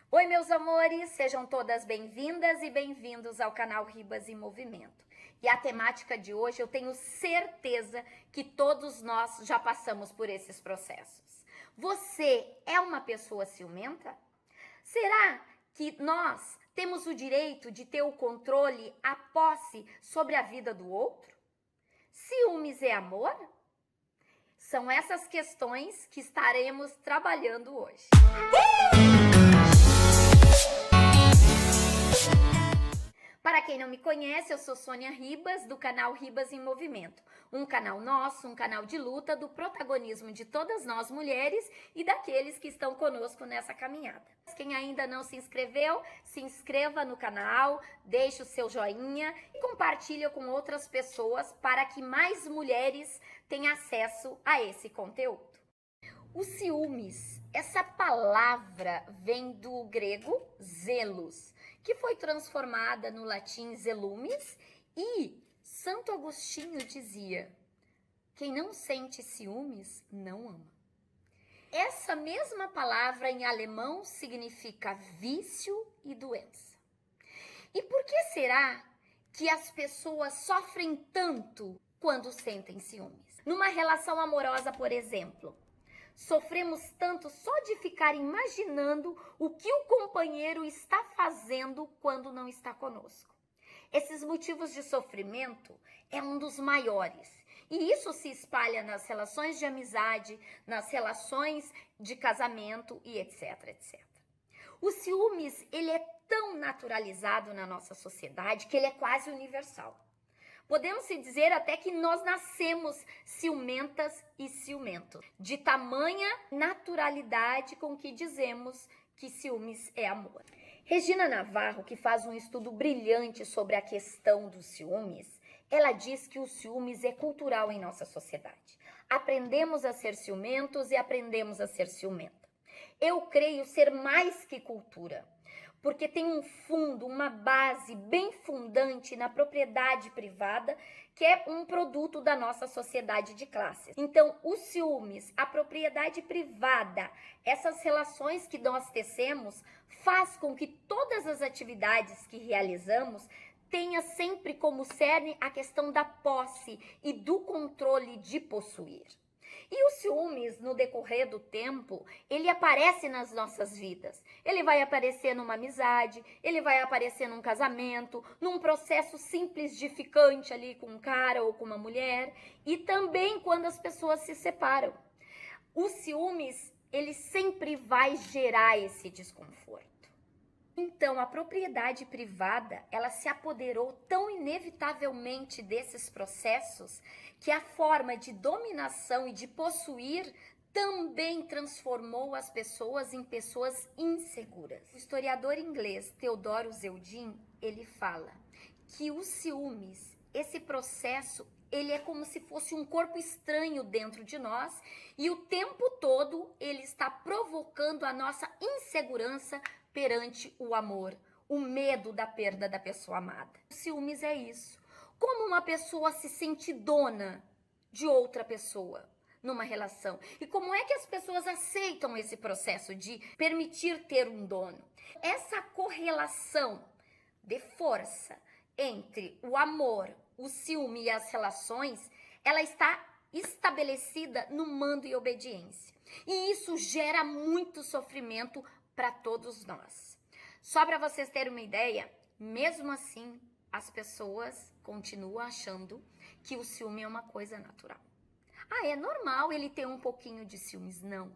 Oi, meus amores, sejam todas bem-vindas e bem-vindos ao canal Ribas em Movimento. E a temática de hoje, eu tenho certeza que todos nós já passamos por esses processos. Você é uma pessoa ciumenta? Será que nós temos o direito de ter o controle, a posse sobre a vida do outro? Ciúmes é amor? São essas questões que estaremos trabalhando hoje. Para quem não me conhece, eu sou Sônia Ribas, do canal Ribas em Movimento. Um canal nosso, um canal de luta do protagonismo de todas nós mulheres e daqueles que estão conosco nessa caminhada. Quem ainda não se inscreveu, se inscreva no canal, deixe o seu joinha e compartilhe com outras pessoas para que mais mulheres tenham acesso a esse conteúdo. O ciúmes, essa palavra vem do grego zelos, que foi transformada no latim zelumes, e Santo Agostinho dizia: quem não sente ciúmes não ama. Essa mesma palavra em alemão significa vício e doença. E por que será que as pessoas sofrem tanto quando sentem ciúmes? Numa relação amorosa, por exemplo, sofremos tanto só de ficar imaginando o que o companheiro está fazendo quando não está conosco. Esses motivos de sofrimento é um dos maiores. E isso se espalha nas relações de amizade, nas relações de casamento e etc, etc. O ciúmes, ele é tão naturalizado na nossa sociedade que ele é quase universal. Podemos se dizer até que nós nascemos ciumentas e ciumentos, de tamanha naturalidade com que dizemos que ciúmes é amor. Regina Navarro, que faz um estudo brilhante sobre a questão dos ciúmes, ela diz que o ciúmes é cultural em nossa sociedade. Aprendemos a ser ciumentos e aprendemos a ser ciumenta. Eu creio ser mais que cultura, porque tem um fundo, uma base bem fundante na propriedade privada, que é um produto da nossa sociedade de classes. Então, os ciúmes, a propriedade privada, essas relações que nós tecemos, faz com que todas as atividades que realizamos tenha sempre como cerne a questão da posse e do controle de possuir. E o ciúmes, no decorrer do tempo, ele aparece nas nossas vidas. Ele vai aparecer numa amizade, ele vai aparecer num casamento, num processo simples de ficante ali com um cara ou com uma mulher, e também quando as pessoas se separam. O ciúmes, ele sempre vai gerar esse desconforto. Então, a propriedade privada, ela se apoderou tão inevitavelmente desses processos que a forma de dominação e de possuir também transformou as pessoas em pessoas inseguras. O historiador inglês Theodore Zeldin, ele fala que os ciúmes, esse processo, ele é como se fosse um corpo estranho dentro de nós e o tempo todo ele está provocando a nossa insegurança perante o amor, o medo da perda da pessoa amada. O ciúmes é isso. Como uma pessoa se sente dona de outra pessoa numa relação? E como é que as pessoas aceitam esse processo de permitir ter um dono? Essa correlação de força entre o amor, o ciúme e as relações, ela está estabelecida no mando e obediência. E isso gera muito sofrimento para todos nós. Só para vocês terem uma ideia, mesmo assim, as pessoas continuam achando que o ciúme é uma coisa natural. Ah, é normal ele ter um pouquinho de ciúmes? Não.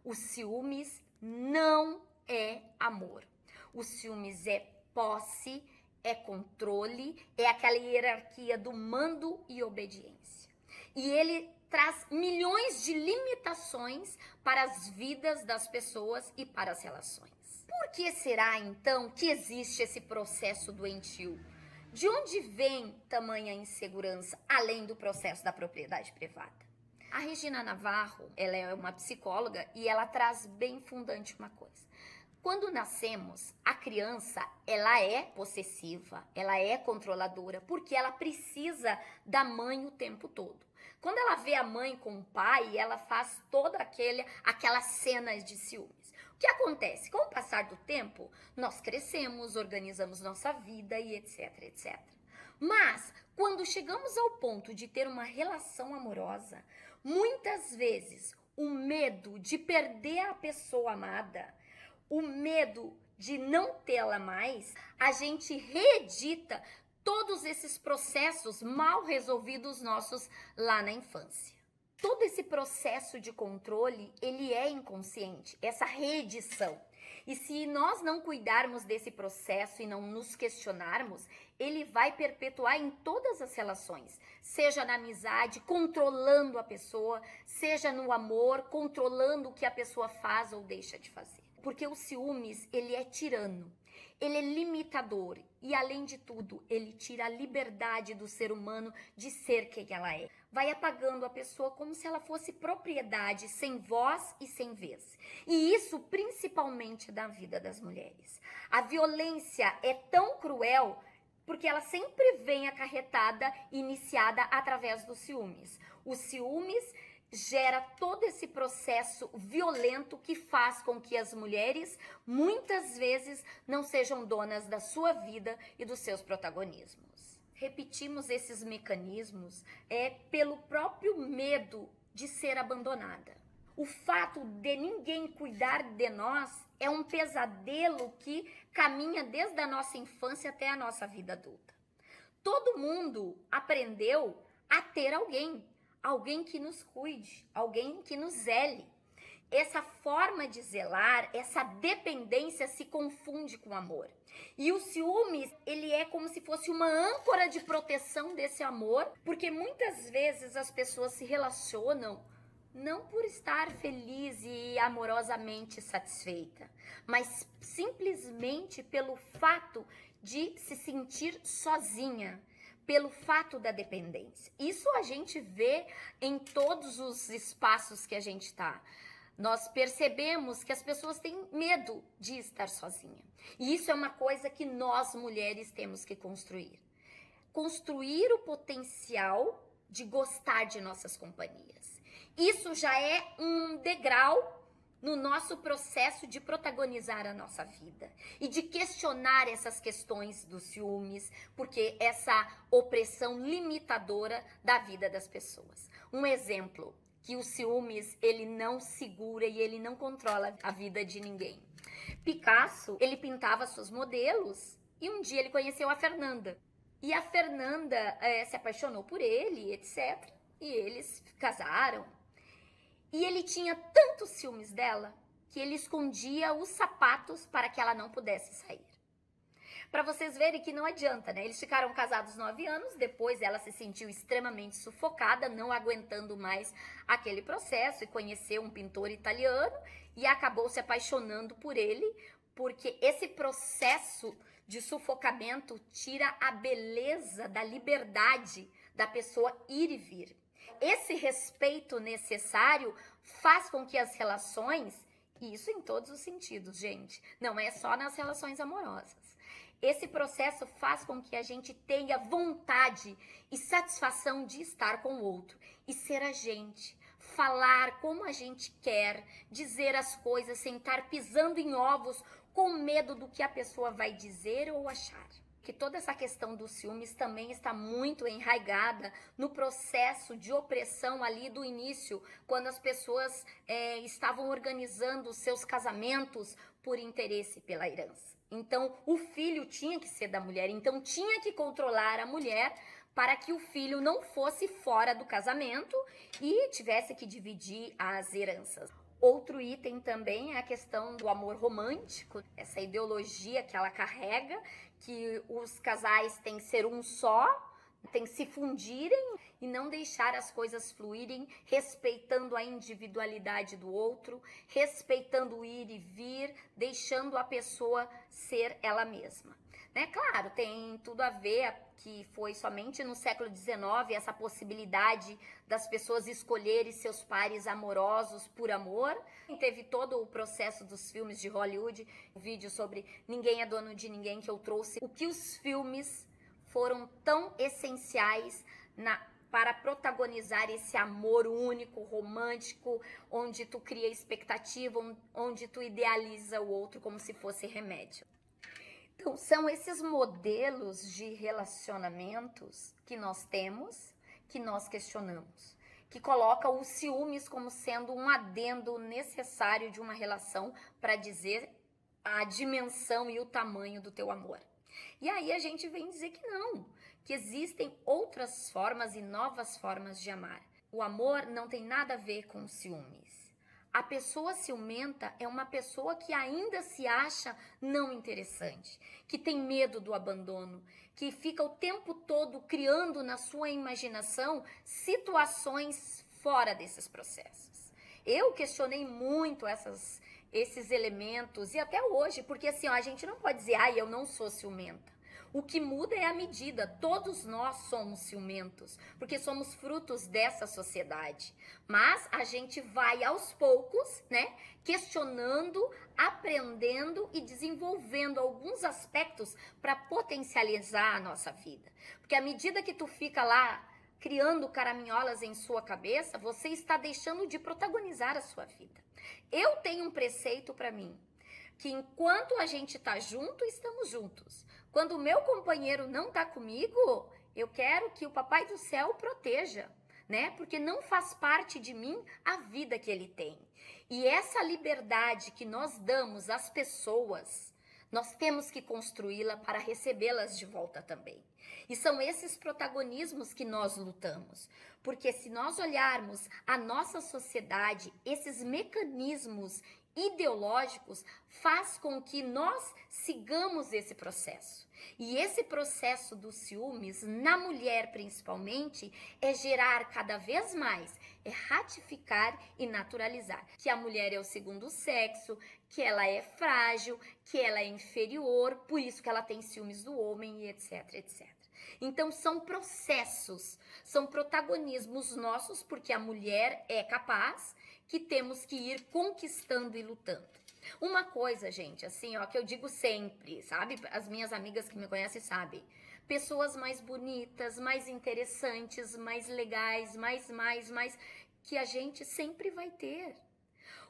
O ciúmes não é amor. O ciúmes é posse, é controle, é aquela hierarquia do mando e obediência. E ele traz milhões de limitações para as vidas das pessoas e para as relações. Por que será, então, que existe esse processo doentio? De onde vem tamanha insegurança, além do processo da propriedade privada? A Regina Navarro, ela é uma psicóloga e ela traz bem fundante uma coisa. Quando nascemos, a criança, ela é possessiva, ela é controladora, porque ela precisa da mãe o tempo todo. Quando ela vê a mãe com o pai, ela faz toda aquelas cenas de ciúmes. O que acontece? Com o passar do tempo, nós crescemos, organizamos nossa vida e etc, etc. Mas, quando chegamos ao ponto de ter uma relação amorosa, muitas vezes o medo de perder a pessoa amada, o medo de não tê-la mais, a gente reedita todos esses processos mal resolvidos nossos lá na infância. Todo esse processo de controle, ele é inconsciente, essa reedição. E se nós não cuidarmos desse processo e não nos questionarmos, ele vai perpetuar em todas as relações, seja na amizade, controlando a pessoa, seja no amor, controlando o que a pessoa faz ou deixa de fazer. Porque o ciúmes, ele é tirano, ele é limitador e, além de tudo, ele tira a liberdade do ser humano de ser quem ela é. Vai apagando a pessoa como se ela fosse propriedade, sem voz e sem vez. E isso principalmente na vida das mulheres. A violência é tão cruel porque ela sempre vem acarretada, iniciada através dos ciúmes. Os ciúmes gera todo esse processo violento que faz com que as mulheres, muitas vezes, não sejam donas da sua vida e dos seus protagonismos. Repetimos esses mecanismos pelo próprio medo de ser abandonada. O fato de ninguém cuidar de nós é um pesadelo que caminha desde a nossa infância até a nossa vida adulta. Todo mundo aprendeu a ter alguém que nos cuide, alguém que nos zele. Essa forma de zelar, essa dependência se confunde com amor. E o ciúmes, ele é como se fosse uma âncora de proteção desse amor, porque muitas vezes as pessoas se relacionam não por estar feliz e amorosamente satisfeita, mas simplesmente pelo fato de se sentir sozinha, pelo fato da dependência. Isso a gente vê em todos os espaços que a gente está. Nós percebemos que as pessoas têm medo de estar sozinha. E isso é uma coisa que nós, mulheres, temos que construir. Construir o potencial de gostar de nossas companhias. Isso já é um degrau no nosso processo de protagonizar a nossa vida e de questionar essas questões dos ciúmes, porque essa opressão limitadora da vida das pessoas. Um exemplo, que o ciúmes, ele não segura e ele não controla a vida de ninguém. Picasso, ele pintava seus modelos e um dia ele conheceu a Fernanda. E a Fernanda se apaixonou por ele, etc. E eles casaram. E ele tinha tantos ciúmes dela que ele escondia os sapatos para que ela não pudesse sair. Para vocês verem que não adianta, né? Eles ficaram casados 9 anos, depois ela se sentiu extremamente sufocada, não aguentando mais aquele processo e conheceu um pintor italiano e acabou se apaixonando por ele, porque esse processo de sufocamento tira a beleza da liberdade da pessoa ir e vir. Esse respeito necessário faz com que as relações, e isso em todos os sentidos, gente, não é só nas relações amorosas. Esse processo faz com que a gente tenha vontade e satisfação de estar com o outro e ser a gente, falar como a gente quer, dizer as coisas sem estar pisando em ovos com medo do que a pessoa vai dizer ou achar. Que toda essa questão dos ciúmes também está muito enraizada no processo de opressão ali do início, quando as pessoas estavam organizando seus casamentos por interesse pela herança. Então, o filho tinha que ser da mulher, então tinha que controlar a mulher para que o filho não fosse fora do casamento e tivesse que dividir as heranças. Outro item também é a questão do amor romântico, essa ideologia que ela carrega, que os casais têm que ser um só, têm que se fundirem e não deixar as coisas fluírem, respeitando a individualidade do outro, respeitando o ir e vir, deixando a pessoa ser ela mesma. Né? Claro, tem tudo a ver que foi somente no século XIX essa possibilidade das pessoas escolherem seus pares amorosos por amor. Teve todo o processo dos filmes de Hollywood, o vídeo sobre Ninguém é Dono de Ninguém que eu trouxe. O que os filmes foram tão essenciais na para protagonizar esse amor único, romântico, onde tu cria expectativa, onde tu idealiza o outro como se fosse remédio. Então, são esses modelos de relacionamentos que nós temos, que nós questionamos, que coloca os ciúmes como sendo um adendo necessário de uma relação para dizer a dimensão e o tamanho do teu amor. E aí a gente vem dizer que não, que existem outras formas e novas formas de amar. O amor não tem nada a ver com ciúmes. A pessoa ciumenta é uma pessoa que ainda se acha não interessante, que tem medo do abandono, que fica o tempo todo criando na sua imaginação situações fora desses processos. Eu questionei muito esses elementos e até hoje, porque assim, ó, a gente não pode dizer, eu não sou ciumenta. O que muda é a medida. Todos nós somos ciumentos, porque somos frutos dessa sociedade. Mas a gente vai aos poucos, né, questionando, aprendendo e desenvolvendo alguns aspectos para potencializar a nossa vida. Porque à medida que tu fica lá criando caraminholas em sua cabeça, você está deixando de protagonizar a sua vida. Eu tenho um preceito para mim, que enquanto a gente está junto, estamos juntos. Quando o meu companheiro não está comigo, eu quero que o Papai do Céu o proteja, né? Porque não faz parte de mim a vida que ele tem. E essa liberdade que nós damos às pessoas, nós temos que construí-la para recebê-las de volta também. E são esses protagonismos que nós lutamos. Porque se nós olharmos a nossa sociedade, esses mecanismos ideológicos faz com que nós sigamos esse processo. E esse processo dos ciúmes, na mulher principalmente, é gerar cada vez mais, é ratificar e naturalizar que a mulher é o segundo sexo, que ela é frágil, que ela é inferior, por isso que ela tem ciúmes do homem e etc, etc. Então são processos, são protagonismos nossos, porque a mulher é capaz, que temos que ir conquistando e lutando. Uma coisa, gente, assim, ó, que eu digo sempre, sabe? As minhas amigas que me conhecem sabem. Pessoas mais bonitas, mais interessantes, mais legais, mais, que a gente sempre vai ter.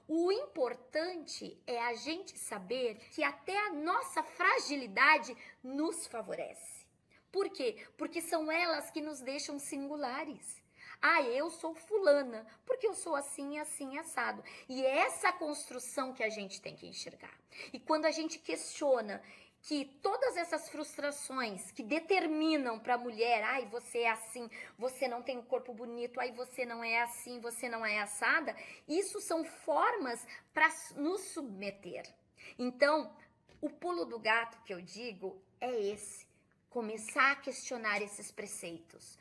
O importante é a gente saber que até a nossa fragilidade nos favorece. Por quê? Porque são elas que nos deixam singulares. Eu sou fulana, porque eu sou assim, assim, assado. E é essa construção que a gente tem que enxergar. E quando a gente questiona que todas essas frustrações que determinam para a mulher, você é assim, você não tem um corpo bonito, você não é assim, você não é assada, isso são formas para nos submeter. Então, o pulo do gato que eu digo é esse, começar a questionar esses preceitos,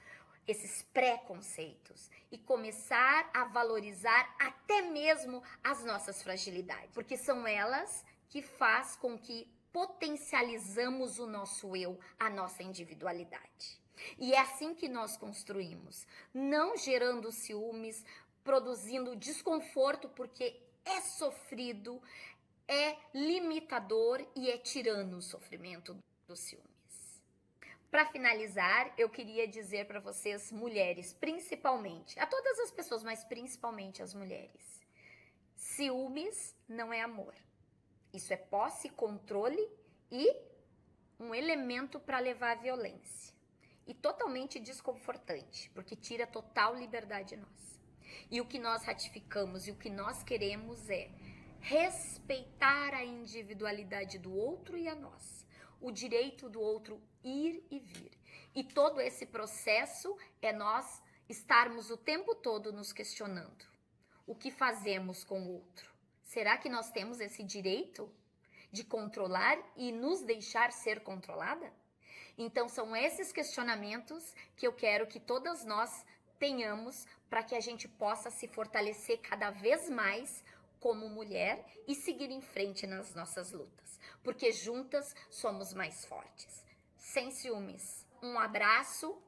esses preconceitos e começar a valorizar até mesmo as nossas fragilidades, porque são elas que faz com que potencializamos o nosso eu, a nossa individualidade. E é assim que nós construímos, não gerando ciúmes, produzindo desconforto, porque é sofrido, é limitador e é tirano o sofrimento do ciúme. Para finalizar, eu queria dizer para vocês, mulheres, principalmente, a todas as pessoas, mas principalmente as mulheres, ciúmes não é amor. Isso é posse, controle e um elemento para levar à violência. E totalmente desconfortante, porque tira total liberdade de nós. E o que nós ratificamos e o que nós queremos é respeitar a individualidade do outro e a nossa. O direito do outro ir e vir. E todo esse processo é nós estarmos o tempo todo nos questionando. O que fazemos com o outro? Será que nós temos esse direito de controlar e nos deixar ser controlada? Então são esses questionamentos que eu quero que todas nós tenhamos para que a gente possa se fortalecer cada vez mais como mulher e seguir em frente nas nossas lutas, porque juntas somos mais fortes. Sem ciúmes. Um abraço,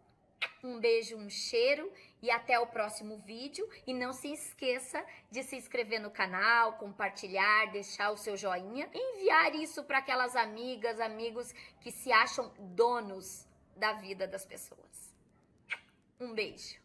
um beijo, um cheiro e até o próximo vídeo. E não se esqueça de se inscrever no canal, compartilhar, deixar o seu joinha, enviar isso para aquelas amigas, amigos que se acham donos da vida das pessoas. Um beijo.